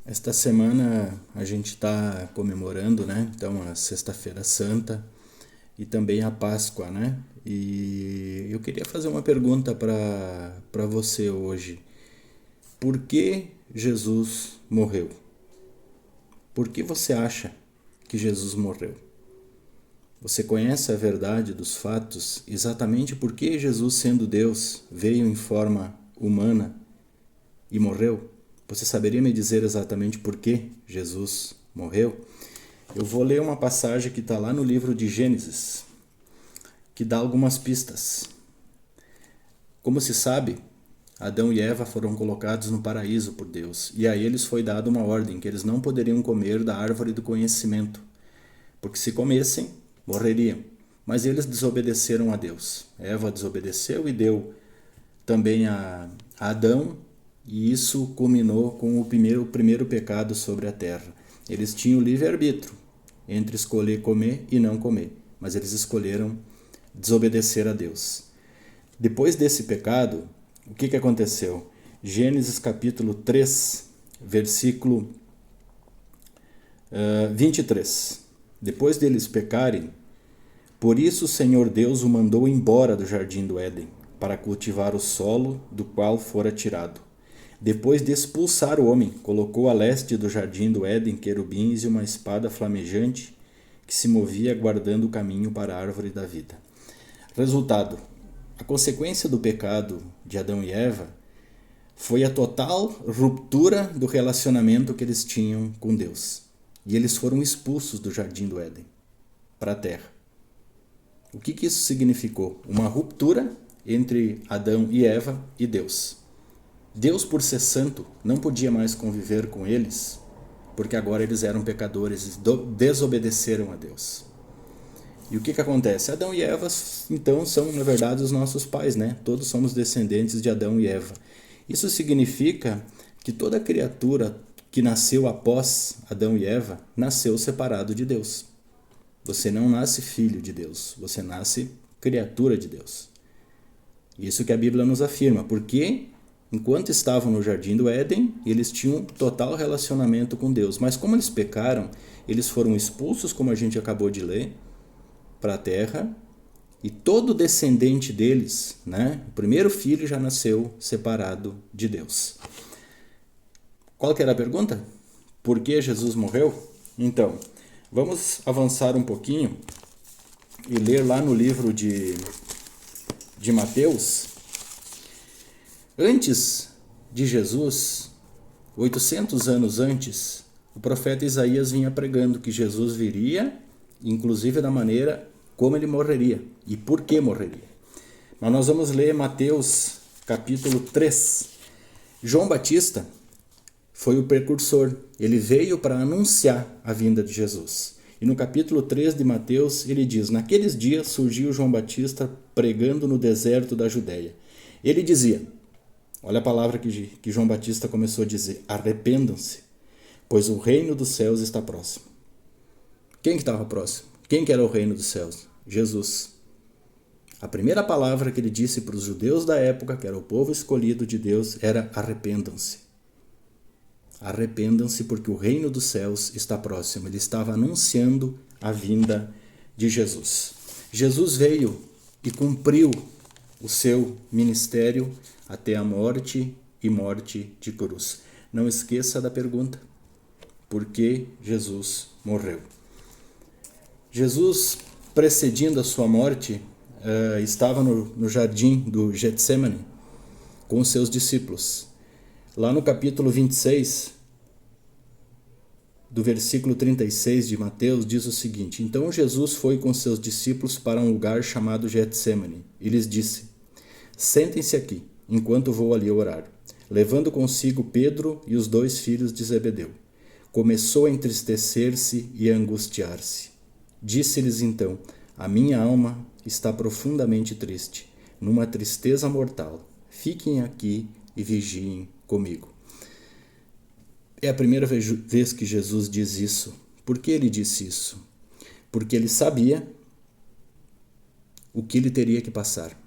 Esta semana a gente está comemorando, né? Então, a Sexta-feira Santa e também a Páscoa, né? E eu queria fazer uma pergunta para você hoje. Por que Jesus morreu? Por que você acha que Jesus morreu? Você conhece a verdade dos fatos exatamente por que Jesus, sendo Deus, veio em forma humana e morreu? Você saberia me dizer exatamente por que Jesus morreu? Eu vou ler uma passagem que está lá no livro de Gênesis, que dá algumas pistas. Como se sabe, Adão e Eva foram colocados no paraíso por Deus, e a eles foi dada uma ordem que eles não poderiam comer da árvore do conhecimento, porque se comessem, morreriam. Mas eles desobedeceram a Deus. Eva desobedeceu e deu também a Adão, e isso culminou com o primeiro pecado sobre a terra. Eles tinham livre-arbítrio entre escolher comer e não comer, mas eles escolheram desobedecer a Deus. Depois desse pecado, o que aconteceu? Gênesis capítulo 3, versículo 23. Depois deles pecarem, por isso o Senhor Deus o mandou embora do jardim do Éden, para cultivar o solo do qual fora tirado. Depois de expulsar o homem, colocou a leste do jardim do Éden querubins e uma espada flamejante que se movia guardando o caminho para a árvore da vida. Resultado: a consequência do pecado de Adão e Eva foi a total ruptura do relacionamento que eles tinham com Deus. E eles foram expulsos do jardim do Éden para a terra. O que isso significou? Uma ruptura entre Adão e Eva e Deus. Deus, por ser santo, não podia mais conviver com eles, porque agora eles eram pecadores e desobedeceram a Deus. E o que acontece? Adão e Eva, então, são, na verdade, os nossos pais, né? Todos somos descendentes de Adão e Eva. Isso significa que toda criatura que nasceu após Adão e Eva nasceu separado de Deus. Você não nasce filho de Deus, você nasce criatura de Deus. Isso que a Bíblia nos afirma, porque enquanto estavam no jardim do Éden, eles tinham total relacionamento com Deus. Mas como eles pecaram, eles foram expulsos, como a gente acabou de ler, para a terra, e todo descendente deles, né, o primeiro filho já nasceu separado de Deus. Qual que era a pergunta? Por que Jesus morreu? Então, vamos avançar um pouquinho e ler lá no livro de Mateus. Antes de Jesus, 800 anos antes, o profeta Isaías vinha pregando que Jesus viria, inclusive da maneira como ele morreria e por que morreria. Mas nós vamos ler Mateus capítulo 3. João Batista foi o precursor. Ele veio para anunciar a vinda de Jesus. E no capítulo 3 de Mateus, ele diz: naqueles dias surgiu João Batista pregando no deserto da Judéia. Ele dizia, olha a palavra que João Batista começou a dizer: arrependam-se, pois o reino dos céus está próximo. Quem que estava próximo? Quem que era o reino dos céus? Jesus. A primeira palavra que ele disse para os judeus da época, que era o povo escolhido de Deus, era arrependam-se. Arrependam-se porque o reino dos céus está próximo. Ele estava anunciando a vinda de Jesus. Jesus veio e cumpriu o seu ministério até a morte e morte de cruz. Não esqueça da pergunta: por que Jesus morreu? Jesus, precedindo a sua morte, estava no jardim do Getsemane com os seus discípulos. Lá no capítulo 26, do versículo 36 de Mateus, diz o seguinte: então Jesus foi com seus discípulos para um lugar chamado Getsemane e lhes disse: sentem-se aqui, enquanto vou ali orar. Levando consigo Pedro e os 2 filhos de Zebedeu, começou a entristecer-se e a angustiar-se. Disse-lhes então: a minha alma está profundamente triste, numa tristeza mortal. Fiquem aqui e vigiem comigo. É a primeira vez que Jesus diz isso. Por que ele disse isso? Porque ele sabia o que ele teria que passar.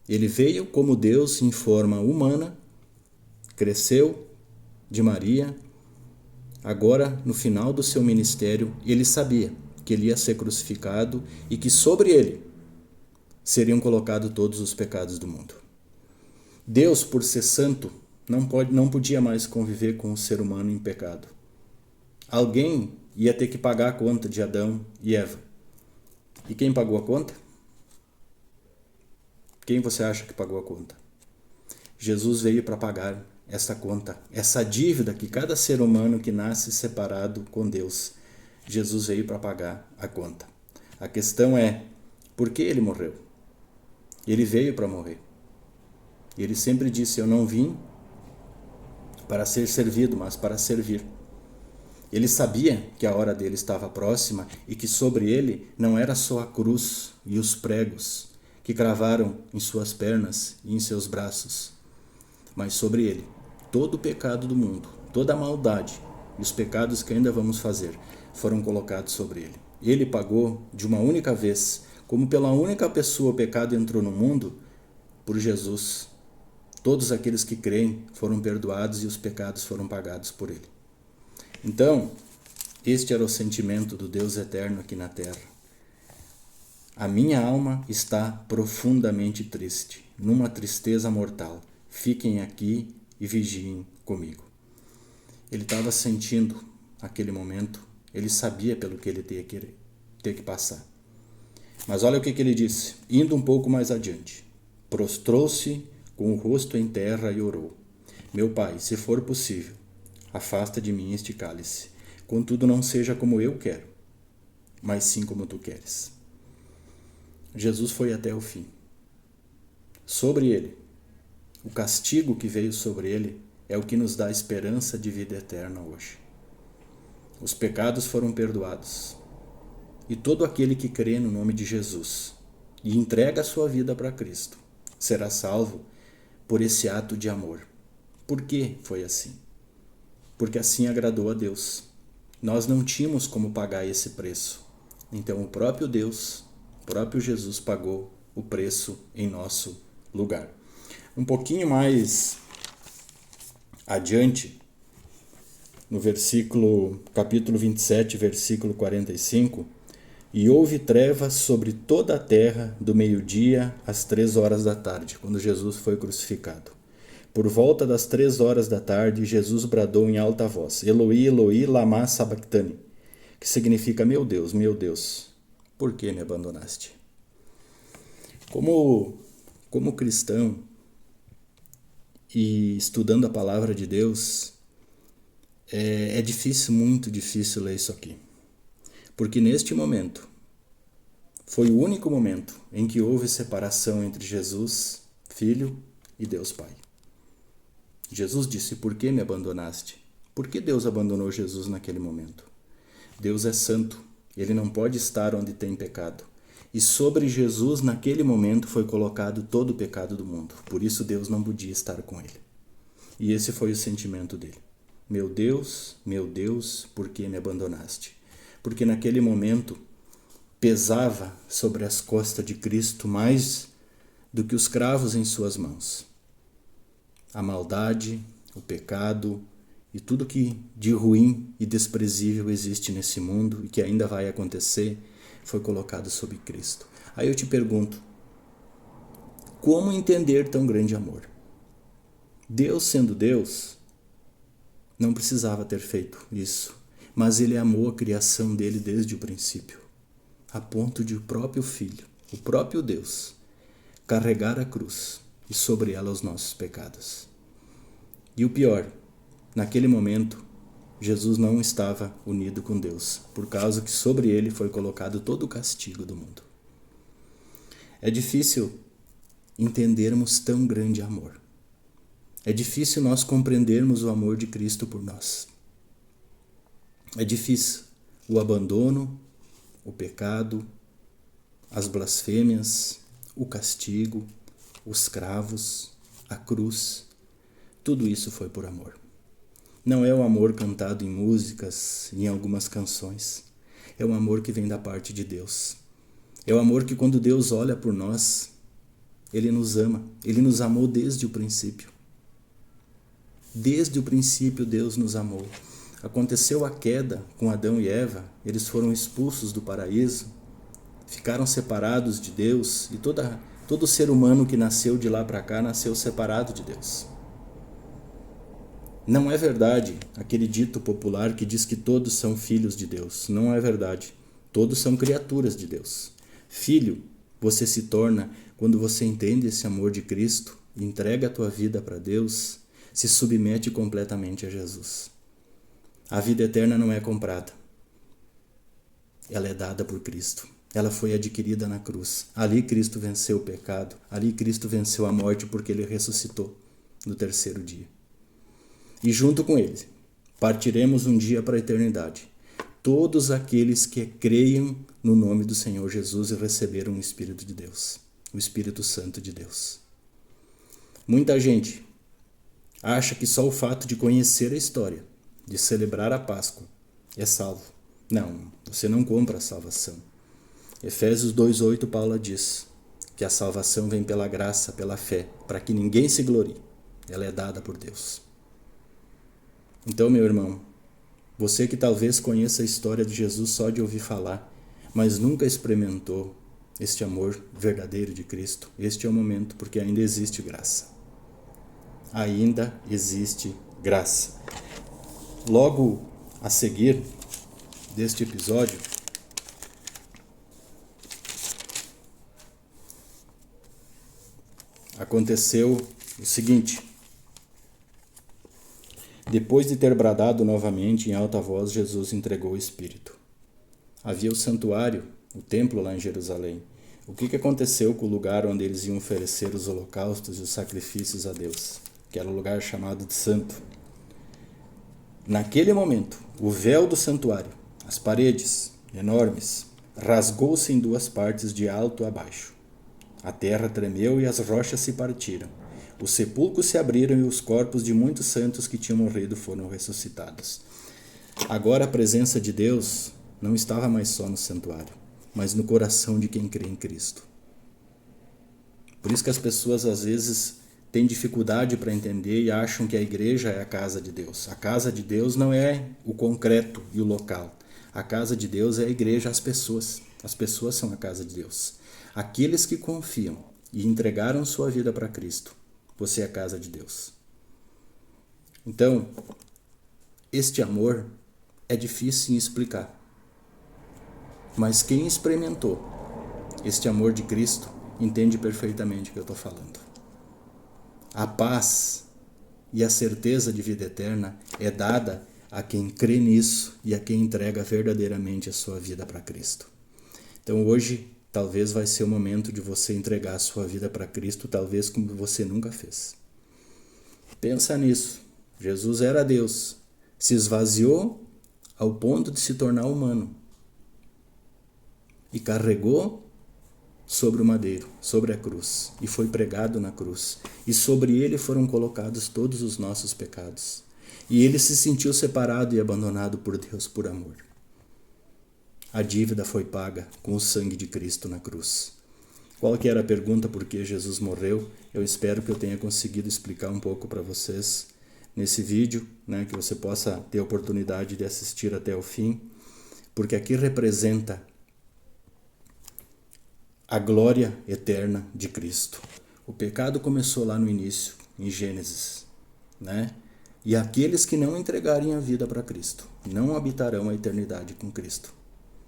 Ele veio como Deus em forma humana, cresceu de Maria, Agora, no final do seu ministério, ele sabia que ele ia ser crucificado e que sobre ele seriam colocados todos os pecados do mundo. Deus, por ser santo, não podia mais conviver com o ser humano em pecado. Alguém ia ter que pagar a conta de Adão e Eva. E quem pagou a conta? Quem você acha que pagou a conta? Jesus veio para pagar essa conta, essa dívida que cada ser humano que nasce separado com Deus, Jesus veio para pagar a conta. A questão é, por que ele morreu? Ele veio para morrer. Ele sempre disse, eu não vim para ser servido, mas para servir. Ele sabia que a hora dele estava próxima e que sobre ele não era só a cruz e os pregos que cravaram em suas pernas e em seus braços, mas sobre ele todo o pecado do mundo, toda a maldade e os pecados que ainda vamos fazer foram colocados sobre ele. Ele pagou de uma única vez, como pela única pessoa o pecado entrou no mundo, por Jesus. Todos aqueles que creem foram perdoados e os pecados foram pagados por ele. Então, este era o sentimento do Deus eterno aqui na terra. A minha alma está profundamente triste, numa tristeza mortal. Fiquem aqui e vigiem comigo. Ele estava sentindo aquele momento, ele sabia pelo que ele ter que passar. Mas olha o que ele disse, indo um pouco mais adiante. Prostrou-se com o rosto em terra e orou. Meu Pai, se for possível, afasta de mim este cálice. Contudo, não seja como eu quero, mas sim como tu queres. Jesus foi até o fim. Sobre ele, o castigo que veio sobre ele é o que nos dá esperança de vida eterna hoje. Os pecados foram perdoados. E todo aquele que crê no nome de Jesus e entrega a sua vida para Cristo será salvo por esse ato de amor. Por que foi assim? Porque assim agradou a Deus. Nós não tínhamos como pagar esse preço. Então o próprio Deus, o próprio Jesus pagou o preço em nosso lugar. Um pouquinho mais adiante, no capítulo 27, versículo 45, e houve trevas sobre toda a terra do meio-dia às 3 horas da tarde, quando Jesus foi crucificado. Por volta das 3 horas da tarde, Jesus bradou em alta voz, Eloi, Eloi, lama sabachthani, que significa, meu Deus, por que me abandonaste? Como cristão e estudando a palavra de Deus, é difícil, muito difícil ler isso aqui. Porque neste momento, foi o único momento em que houve separação entre Jesus, Filho, e Deus Pai. Jesus disse, por que me abandonaste? Por que Deus abandonou Jesus naquele momento? Deus é santo, ele não pode estar onde tem pecado. E sobre Jesus, naquele momento, foi colocado todo o pecado do mundo. Por isso Deus não podia estar com ele. E esse foi o sentimento dele. Meu Deus, por que me abandonaste? Porque naquele momento pesava sobre as costas de Cristo mais do que os cravos em suas mãos. A maldade, o pecado e tudo que de ruim e desprezível existe nesse mundo e que ainda vai acontecer foi colocado sobre Cristo. Aí eu te pergunto, como entender tão grande amor? Deus sendo Deus, não precisava ter feito isso, mas ele amou a criação dele desde o princípio, a ponto de o próprio Filho, o próprio Deus, carregar a cruz e sobre ela os nossos pecados. E o pior, naquele momento, Jesus não estava unido com Deus, por causa que sobre ele foi colocado todo o castigo do mundo. É difícil entendermos tão grande amor. É difícil nós compreendermos o amor de Cristo por nós. É difícil o abandono, o pecado, as blasfêmias, o castigo, os cravos, a cruz. Tudo isso foi por amor. Não é o amor cantado em músicas e em algumas canções. É um amor que vem da parte de Deus. É o amor que quando Deus olha por nós, Ele nos ama. Ele nos amou desde o princípio. Desde o princípio Deus nos amou. Aconteceu a queda com Adão e Eva, eles foram expulsos do paraíso, ficaram separados de Deus, e todo ser humano que nasceu de lá para cá nasceu separado de Deus. Não é verdade aquele dito popular que diz que todos são filhos de Deus. Não é verdade. Todos são criaturas de Deus. Filho, você se torna quando você entende esse amor de Cristo, entrega a tua vida para Deus, se submete completamente a Jesus. A vida eterna não é comprada. Ela é dada por Cristo. Ela foi adquirida na cruz. Ali Cristo venceu o pecado. Ali Cristo venceu a morte porque Ele ressuscitou no terceiro dia. E junto com Ele, partiremos um dia para a eternidade. Todos aqueles que creiam no nome do Senhor Jesus e receberam o Espírito de Deus, o Espírito Santo de Deus. Muita gente acha que só o fato de conhecer a história, de celebrar a Páscoa, é salvo. Não, você não compra a salvação. Efésios 2:8, Paulo diz que a salvação vem pela graça, pela fé, para que ninguém se glorie. Ela é dada por Deus. Então, meu irmão, você que talvez conheça a história de Jesus só de ouvir falar, mas nunca experimentou este amor verdadeiro de Cristo, este é o momento, porque ainda existe graça. Ainda existe graça. Logo a seguir deste episódio, aconteceu o seguinte: depois de ter bradado novamente em alta voz, Jesus entregou o Espírito. Havia o santuário, o templo lá em Jerusalém. O que aconteceu com o lugar onde eles iam oferecer os holocaustos e os sacrifícios a Deus? Que era o lugar chamado de Santo. Naquele momento, o véu do santuário, as paredes enormes, rasgou-se em duas partes de alto a baixo. A terra tremeu e as rochas se partiram. Os sepulcros se abriram e os corpos de muitos santos que tinham morrido foram ressuscitados. Agora a presença de Deus não estava mais só no santuário, mas no coração de quem crê em Cristo. Por isso que as pessoas às vezes têm dificuldade para entender e acham que a igreja é a casa de Deus. A casa de Deus não é o concreto e o local. A casa de Deus é a igreja, as pessoas. As pessoas são a casa de Deus. Aqueles que confiam e entregaram sua vida para Cristo, você é a casa de Deus. Então, este amor é difícil em explicar. Mas quem experimentou este amor de Cristo entende perfeitamente o que eu estou falando. A paz e a certeza de vida eterna é dada a quem crê nisso e a quem entrega verdadeiramente a sua vida para Cristo. Então hoje talvez vai ser o momento de você entregar a sua vida para Cristo, talvez como você nunca fez. Pensa nisso. Jesus era Deus, se esvaziou ao ponto de se tornar humano e carregou sobre o madeiro, sobre a cruz, e foi pregado na cruz, e sobre ele foram colocados todos os nossos pecados, e ele se sentiu separado e abandonado por Deus por amor. A dívida foi paga com o sangue de Cristo na cruz. Qual que era a pergunta por que Jesus morreu? Eu espero que eu tenha conseguido explicar um pouco para vocês nesse vídeo, né, que você possa ter a oportunidade de assistir até o fim, porque aqui representa a glória eterna de Cristo. O pecado começou lá no início, em Gênesis, né? E aqueles que não entregarem a vida para Cristo não habitarão a eternidade com Cristo.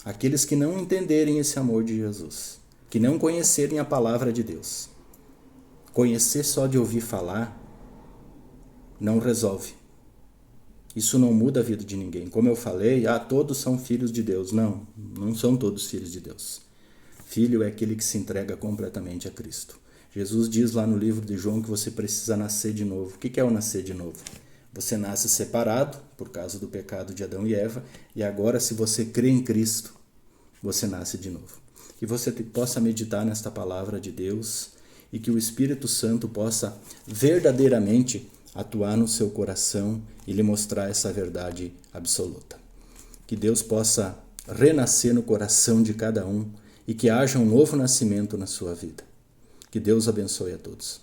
Aqueles que não entenderem esse amor de Jesus, que não conhecerem a palavra de Deus. Conhecer só de ouvir falar não resolve. Isso não muda a vida de ninguém. Como eu falei, todos são filhos de Deus. Não, não são todos filhos de Deus. Filho é aquele que se entrega completamente a Cristo. Jesus diz lá no livro de João que você precisa nascer de novo. O que é o nascer de novo? Você nasce separado por causa do pecado de Adão e Eva, e agora, se você crê em Cristo, você nasce de novo. Que você possa meditar nesta palavra de Deus e que o Espírito Santo possa verdadeiramente atuar no seu coração e lhe mostrar essa verdade absoluta. Que Deus possa renascer no coração de cada um e que haja um novo nascimento na sua vida. Que Deus abençoe a todos.